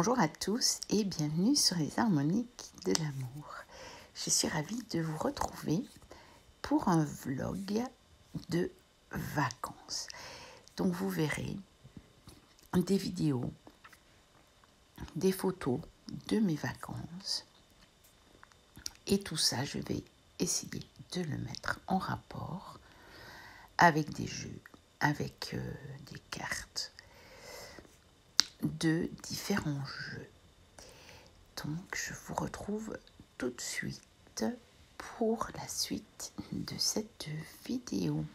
Bonjour à tous et bienvenue sur les harmoniques de l'amour. Je suis ravie de vous retrouver pour un vlog de vacances. Donc vous verrez des vidéos, des photos de mes vacances et tout ça je vais essayer de le mettre en rapport avec des jeux, avec des cartes de différents jeux. Donc, je vous retrouve tout de suite pour la suite de cette vidéo.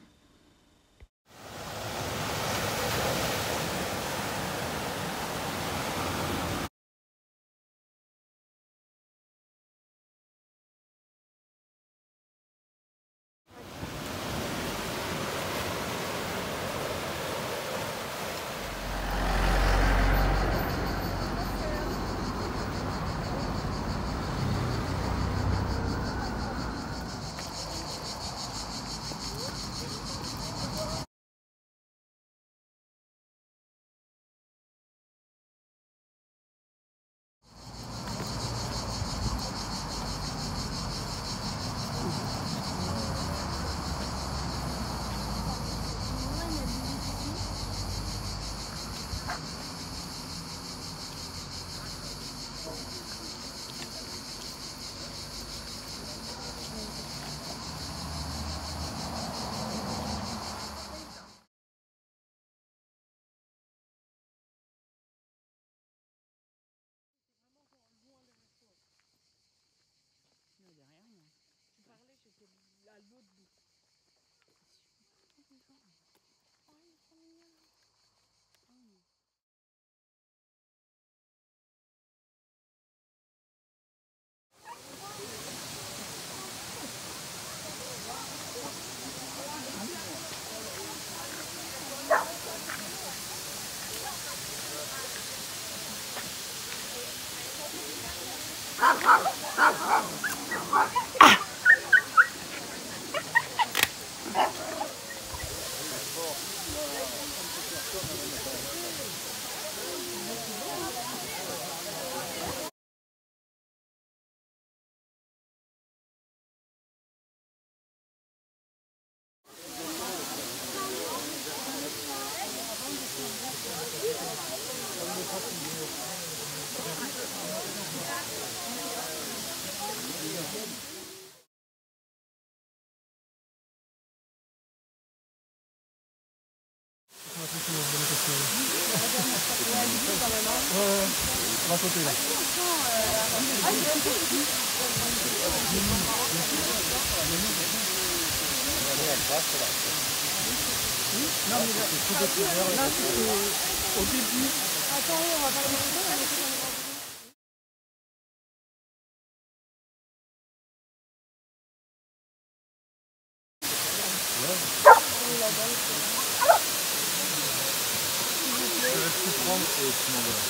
On va sauter là. Non, mais là, c'est au début. Attends, on va pas le prendre et tu m'envoies.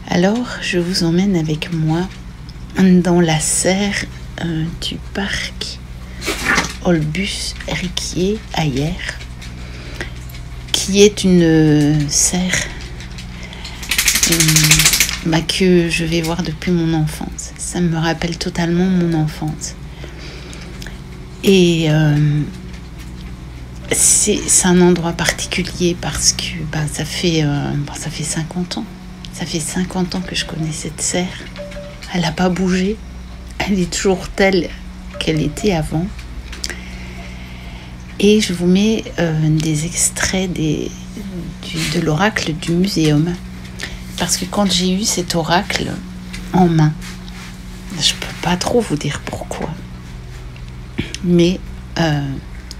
Alors, je vous emmène avec moi dans la serre du parc Olbus-Riquier à Hyères, qui est une serre que je vais voir depuis mon enfance. Ça me rappelle totalement mon enfance. Et c'est un endroit particulier parce que ça fait 50 ans. Ça fait 50 ans que je connais cette serre. Elle n'a pas bougé. Elle est toujours telle qu'elle était avant. Et je vous mets des extraits de l'oracle du muséum. Parce que quand j'ai eu cet oracle en main, je ne peux pas trop vous dire pourquoi. Mais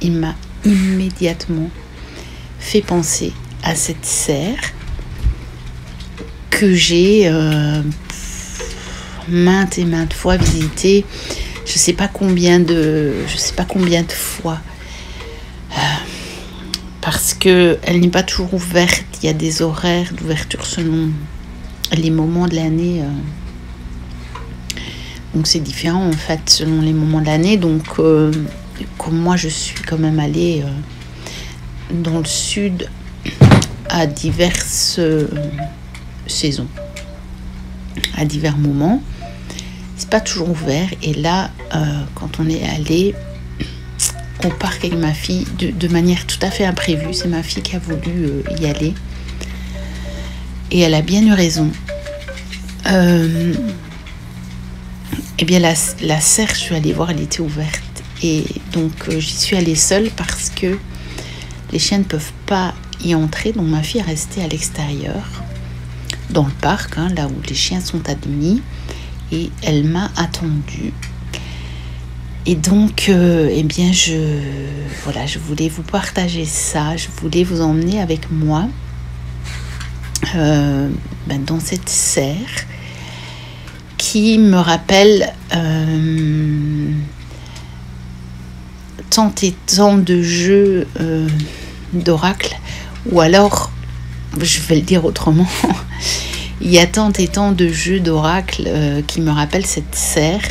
il m'a immédiatement fait penser à cette serre que j'ai maintes et maintes fois visitée. Je sais pas combien de fois, parce que elle n'est pas toujours ouverte. Il y a des horaires d'ouverture selon les moments de l'année. Donc c'est différent en fait selon les moments de l'année. Donc comme moi je suis quand même allée dans le sud à diverses saisons, à divers moments, c'est pas toujours ouvert. Et là quand on est allé au parc avec ma fille de manière tout à fait imprévue, c'est ma fille qui a voulu y aller et elle a bien eu raison. Eh bien la serre, je suis allée voir, elle était ouverte. Et donc j'y suis allée seule parce que les chiens ne peuvent pas y entrer. Donc ma fille est restée à l'extérieur, dans le parc, là où les chiens sont admis. Et elle m'a attendue. Et donc, eh bien, je voulais vous partager ça. Je voulais vous emmener avec moi dans cette serre qui me rappelle tant et tant de jeux d'oracle, ou alors, je vais le dire autrement, il y a tant et tant de jeux d'oracle qui me rappellent cette serre,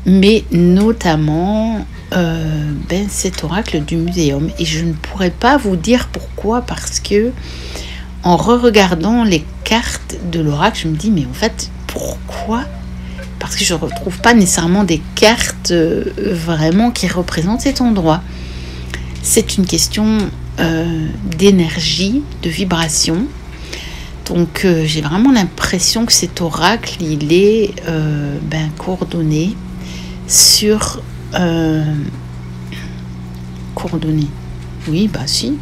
mais notamment cet oracle du muséum. Et je ne pourrais pas vous dire pourquoi, parce que en re-regardant les cartes de l'oracle, je me dis, mais en fait, pourquoi ? Parce que je ne retrouve pas nécessairement des cartes vraiment qui représentent cet endroit. C'est une question d'énergie, de vibration. Donc j'ai vraiment l'impression que cet oracle, il est coordonné sur... coordonné. Oui, si.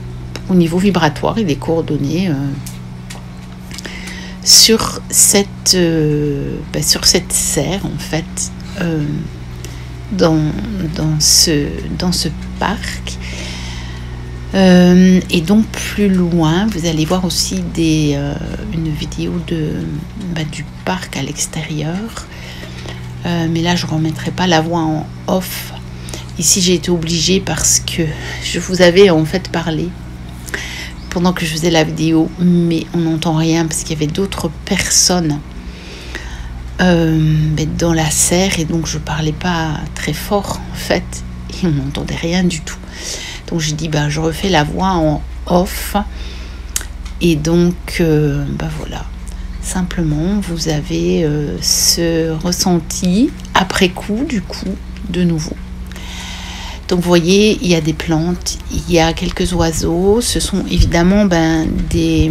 Au niveau vibratoire, il est coordonné sur cette serre, en fait, dans ce parc. Et donc plus loin, vous allez voir aussi une vidéo du parc à l'extérieur. Mais là, je ne remettrai pas la voix en off. Ici, j'ai été obligée parce que je vous avais en fait parlé pendant que je faisais la vidéo, mais on n'entend rien parce qu'il y avait d'autres personnes dans la serre, et donc je parlais pas très fort en fait, et on n'entendait rien du tout. Donc j'ai dit je refais la voix en off, et donc voilà, simplement vous avez ce ressenti après coup, du coup, de nouveau. Donc vous voyez, il y a des plantes, il y a quelques oiseaux. Ce sont évidemment des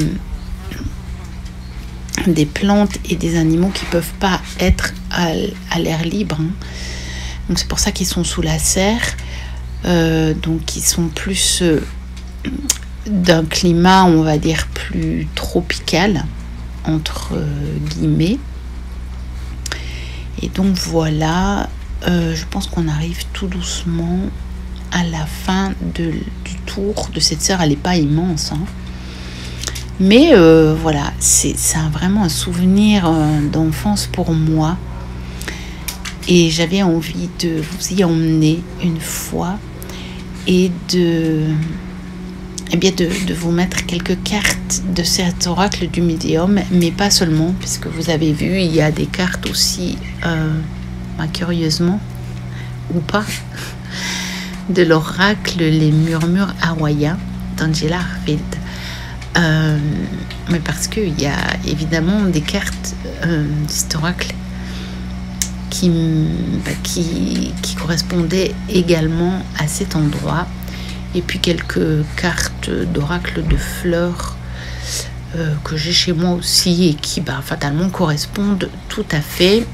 plantes et des animaux qui ne peuvent pas être à l'air libre. Donc c'est pour ça qu'ils sont sous la serre. Donc ils sont plus d'un climat, on va dire, plus tropical, entre guillemets. Et donc voilà, je pense qu'on arrive tout doucement à la fin du tour de cette serre. Elle n'est pas immense, mais voilà, c'est vraiment un souvenir d'enfance pour moi, et j'avais envie de vous y emmener une fois et de eh bien de vous mettre quelques cartes de cet oracle du médium, mais pas seulement, puisque vous avez vu, il y a des cartes aussi, curieusement, ou pas, de l'oracle Les Murmures hawaïens d'Angela Arfield. Mais parce qu'il y a évidemment des cartes de cet oracle qui correspondaient également à cet endroit. Et puis quelques cartes d'oracle de fleurs que j'ai chez moi aussi et qui fatalement correspondent tout à fait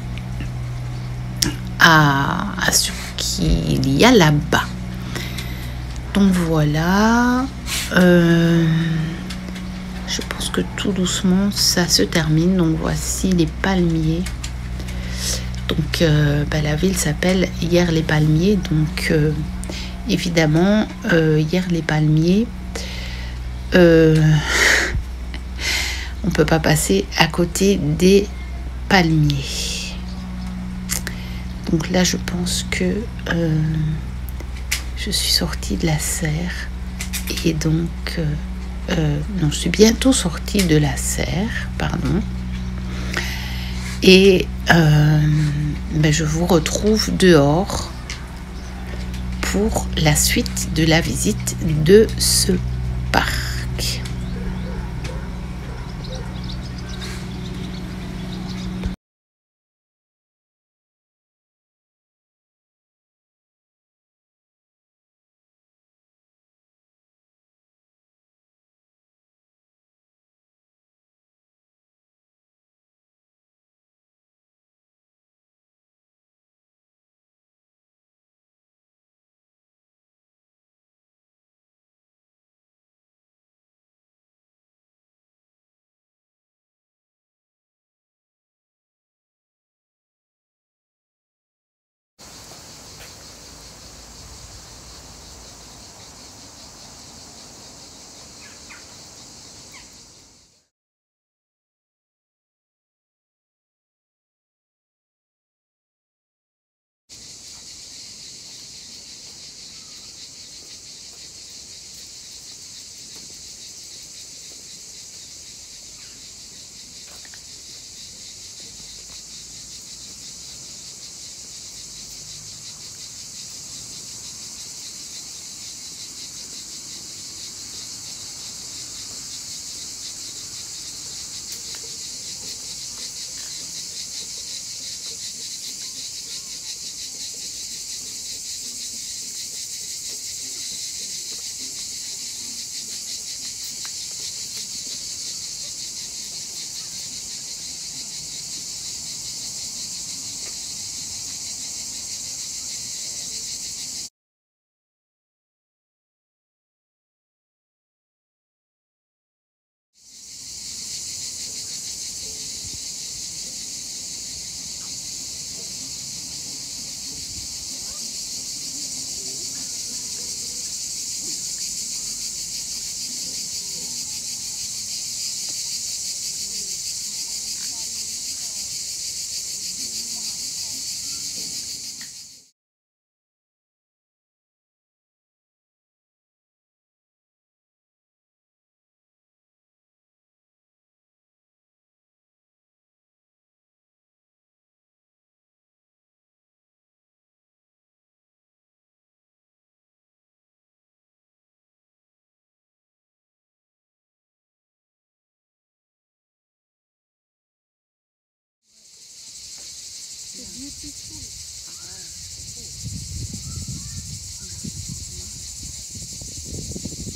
à ce qu'il y a là-bas. Donc voilà, je pense que tout doucement ça se termine. Donc voici les palmiers. Donc la ville s'appelle Hyères-les-Palmiers. Donc évidemment, Hyères-les-Palmiers, on ne peut pas passer à côté des palmiers. Donc là, je pense que je suis sortie de la serre. Et donc, non, je suis bientôt sortie de la serre, pardon. Et je vous retrouve dehors pour la suite de la visite de ce parc. C'est beautiful.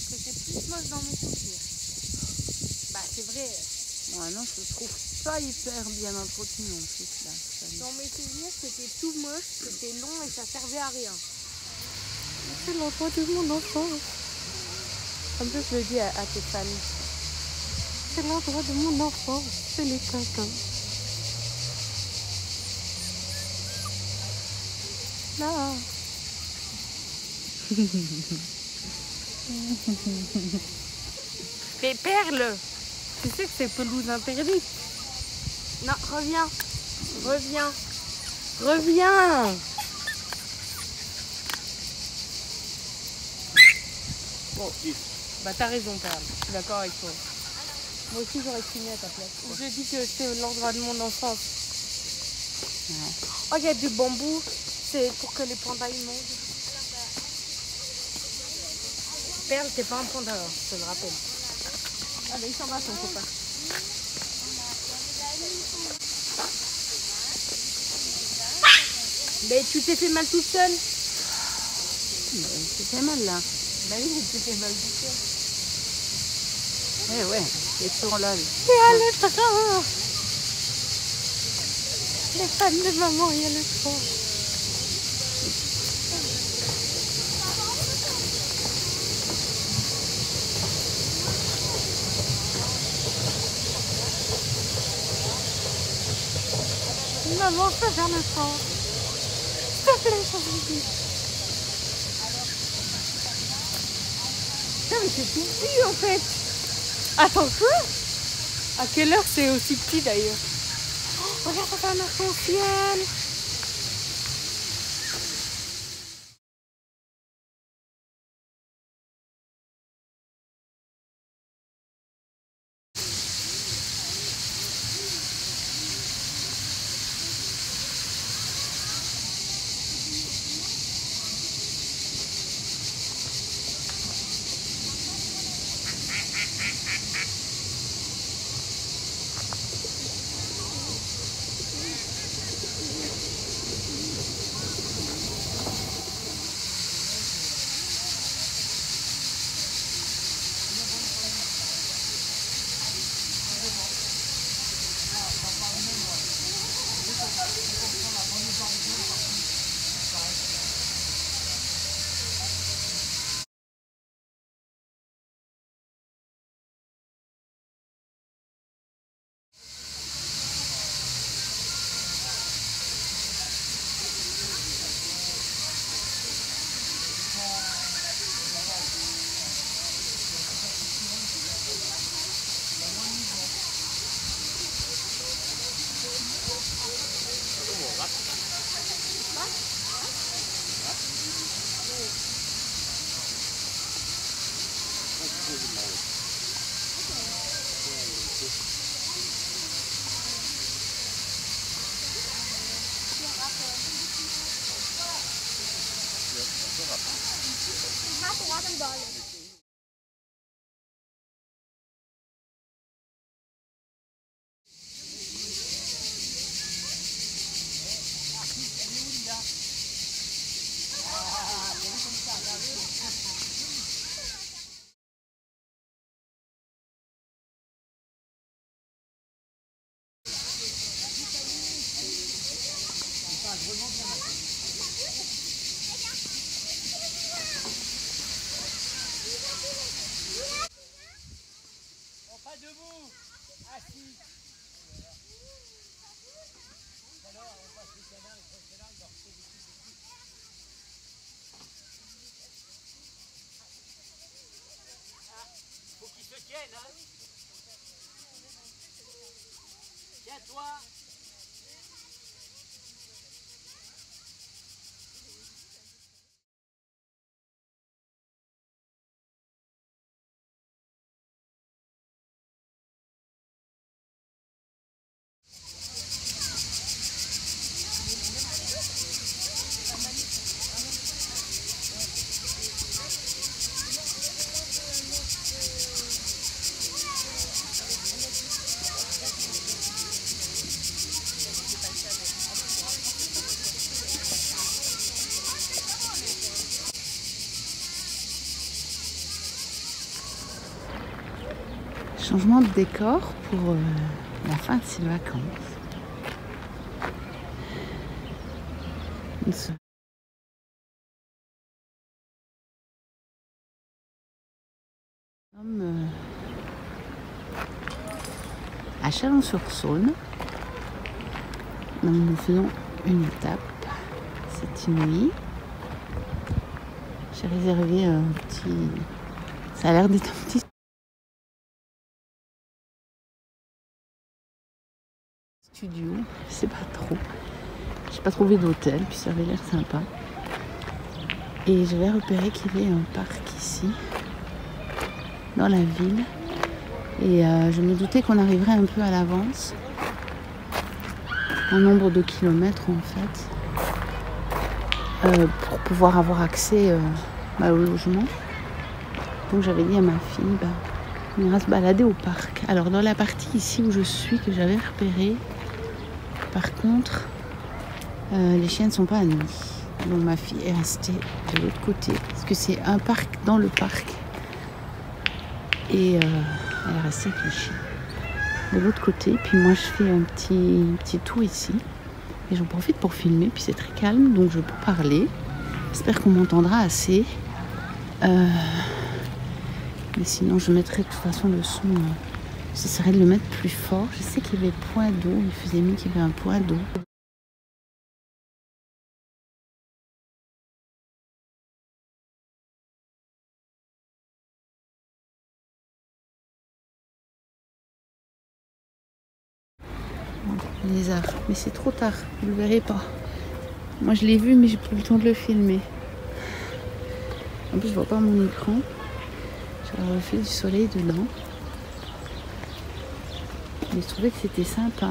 C'était plus moche dans mes souvenirs. C'est vrai. Moi non, je trouve pas hyper bien entretenu en plus là. Dans mes souvenirs, c'était tout moche, c'était long et ça servait à rien. C'est l'endroit de mon enfance. Comme ça, je le dis à tes fans. C'est l'endroit de mon enfance, c'est les Tintins. Là. Les perles. Tu sais que c'est pelouse interdite. Non, reviens. Reviens. Reviens. Bon. Bah t'as raison, Perle. Je suis d'accord avec toi. Moi aussi, j'aurais signé à ta place. Je dis que c'est l'endroit de mon enfance. Ouais. Oh, il y a du bambou. C'est pour que les pandas ils mangent. Perle, t'es pas un panda, je te le rappelle. Ah, mais il s'en va, son copain. Mais tu t'es fait mal toute seule. Tu fais mal là. Bah oui, tu t'es fait mal toute seule. Eh ouais, ils sont là. Il y a le train. Les fans de maman, il y a le train. Maman, je peux faire le train. S'il te plaît, je vous dis. Non, mais c'est tout petit en fait. Attends, quoi? À quelle heure c'est aussi petit d'ailleurs? Oh, regarde, ça fait un arc-en-ciel. Pas debout, assis. Alors, on passe le canal, il faut il va refaire des petits. Ah, faut qu'il se tienne, hein. Tiens-toi. Changement de décor pour la fin de ces vacances. Nous sommes à Chalon-sur-Saône. Donc nous faisons une étape cette nuit. J'ai réservé un petit... Ça a l'air d'être un petit studio. Je sais pas trop. J'ai pas trouvé d'hôtel, puis ça avait l'air sympa. Et j'avais repéré qu'il y avait un parc ici. dans la ville. Et je me doutais qu'on arriverait un peu à l'avance. Un nombre de kilomètres en fait. Pour pouvoir avoir accès au logement. Donc j'avais dit à ma fille, on ira se balader au parc. Alors dans la partie ici où je suis, que j'avais repérée, par contre, les chiens ne sont pas admis. Donc ma fille est restée de l'autre côté, parce que c'est un parc dans le parc. Et elle est restée avec le chien de l'autre côté. Puis moi je fais un petit tour ici. Et j'en profite pour filmer, puis c'est très calme, donc je peux parler. J'espère qu'on m'entendra assez. Mais sinon je mettrai de toute façon le son. J'essaierai de le mettre plus fort. Je sais qu'il y avait point d'eau, il faisait mieux qu'il y avait un point d'eau. Les arbres, mais c'est trop tard, vous le verrez pas. Moi je l'ai vu, mais j'ai pas eu le temps de le filmer. En plus je vois pas mon écran. J'ai le reflet du soleil dedans. Mais je trouvais que c'était sympa.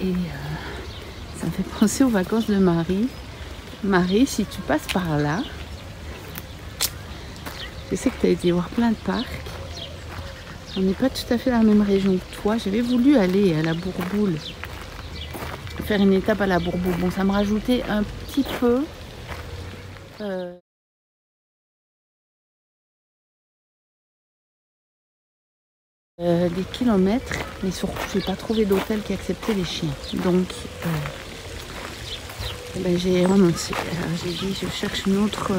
Et ça me fait penser aux vacances de Marie. Marie, si tu passes par là, je sais que tu as été voir plein de parcs. On n'est pas tout à fait dans la même région que toi. J'avais voulu aller à la Bourboule, faire une étape à la Bourboule. Bon, ça me rajoutait un petit peu des kilomètres, mais surtout, j'ai pas trouvé d'hôtel qui acceptait les chiens. Donc, j'ai renoncé. Alors, j'ai dit, je cherche une autre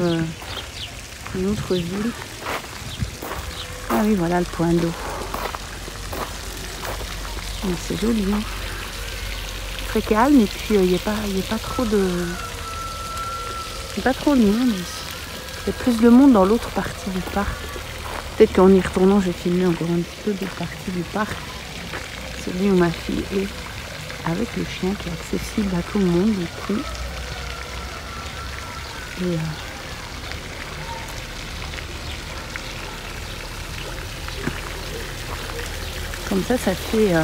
ville. Ah oui, voilà le point d'eau. C'est joli, hein. Très calme, et puis il n'y a pas trop de monde ici. Il y a plus de monde dans l'autre partie du parc. Peut-être qu'en y retournant, je vais filmer encore un petit peu de partie du parc. Celui où ma fille est avec le chien, qui est accessible à tout le monde du coup. Et comme ça fait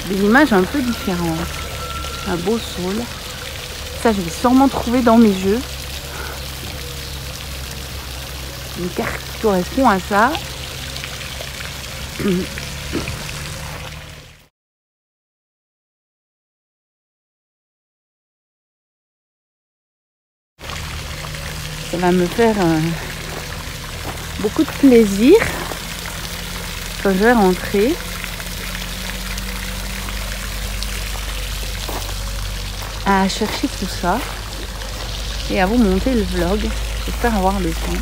des images un peu différentes. Un beau saule. Ça, je vais sûrement trouver dans mes jeux une carte qui correspond à ça. Ça va me faire beaucoup de plaisir quand je vais rentrer. À chercher tout ça et à vous monter le vlog. J'espère avoir le temps.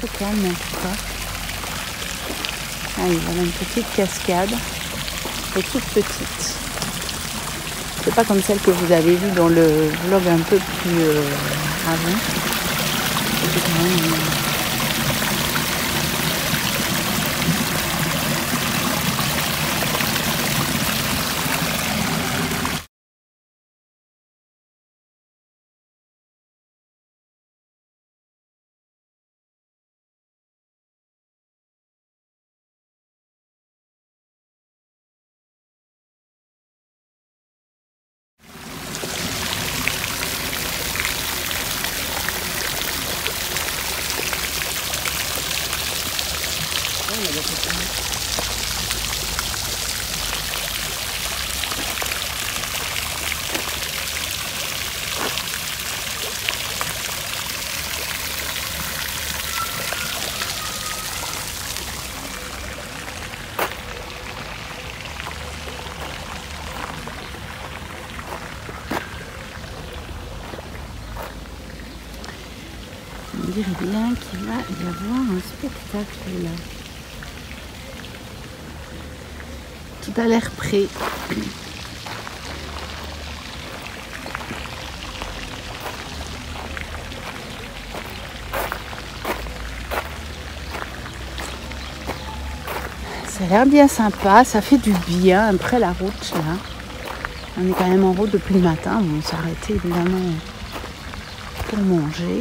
Très calme en tout cas. Allez, voilà une petite cascade. Et toute petite. C'est pas comme celle que vous avez vue dans le vlog un peu plus avant. C'est quand même On dirait bien qu'il va y avoir un spectacle là. Tout a l'air prêt. Ça a l'air bien sympa, ça fait du bien après la route là. On est quand même en route depuis le matin, bon, on s'est arrêté évidemment pour manger.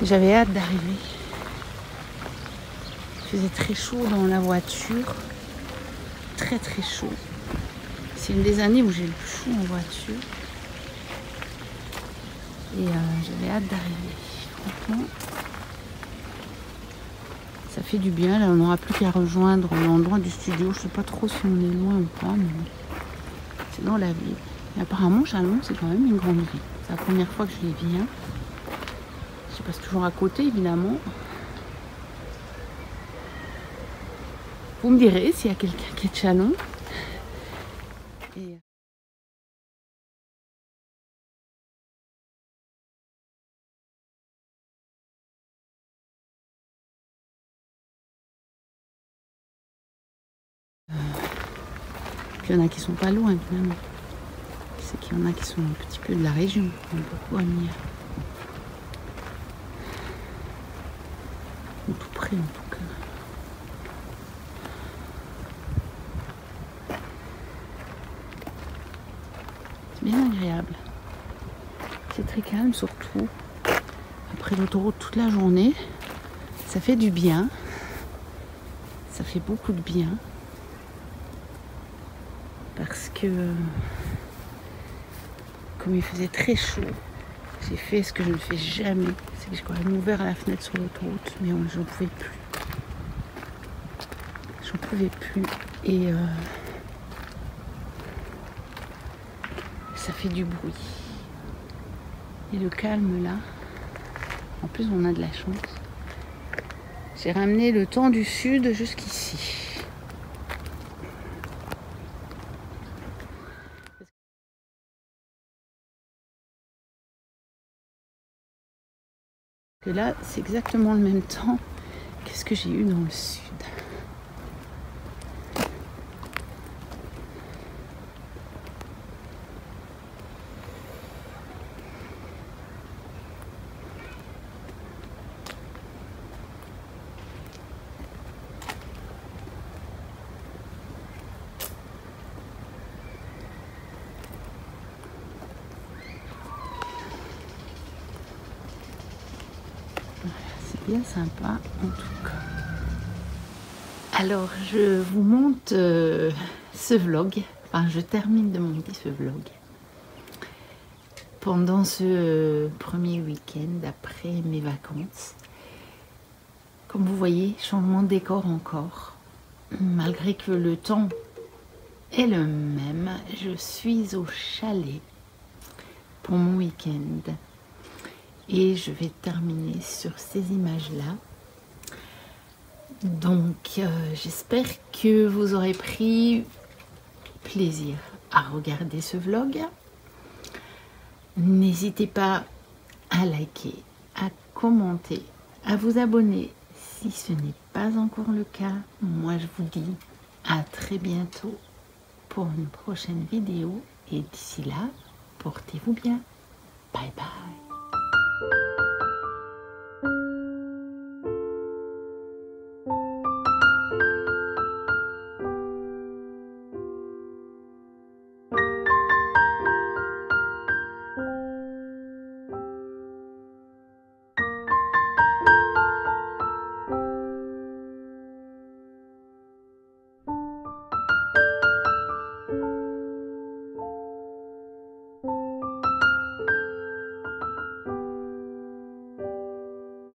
J'avais hâte d'arriver. Il faisait très chaud dans la voiture, très très chaud. C'est une des années où j'ai le plus chaud en voiture. Et j'avais hâte d'arriver. Franchement, ça fait du bien. Là, on n'aura plus qu'à rejoindre l'endroit du studio. Je ne sais pas trop si on est loin ou pas, mais c'est dans la ville. Et apparemment, Chalon, c'est quand même une grande ville. C'est la première fois que je y viens. Je passe toujours à côté, évidemment. Vous me direz s'il y a quelqu'un qui est de Chalon. Et... Puis il y en a qui sont pas loin, évidemment. C'est qu'il y en a qui sont un petit peu de la région, un peu loin. Ou tout près, en tout cas. C'est bien agréable. C'est très calme, surtout après l'autoroute toute la journée. Ça fait du bien. Ça fait beaucoup de bien. Parce que comme il faisait très chaud, j'ai fait ce que je ne fais jamais. C'est que j'ai quand même ouvert la fenêtre sur l'autoroute, mais j'en pouvais plus. J'en pouvais plus. Et ça fait du bruit. Et le calme là, en plus on a de la chance. J'ai ramené le temps du sud jusqu'ici. Que là, c'est exactement le même temps que ce que j'ai eu dans le sud. Bien sympa en tout cas. Alors je vous monte ce vlog, enfin je termine de monter ce vlog pendant ce premier week-end après mes vacances. Comme vous voyez, changement de décor encore, malgré que le temps est le même. Je suis au chalet pour mon week-end. Et je vais terminer sur ces images-là. Donc, j'espère que vous aurez pris plaisir à regarder ce vlog. N'hésitez pas à liker, à commenter, à vous abonner si ce n'est pas encore le cas. Moi, je vous dis à très bientôt pour une prochaine vidéo. Et d'ici là, portez-vous bien. Bye bye.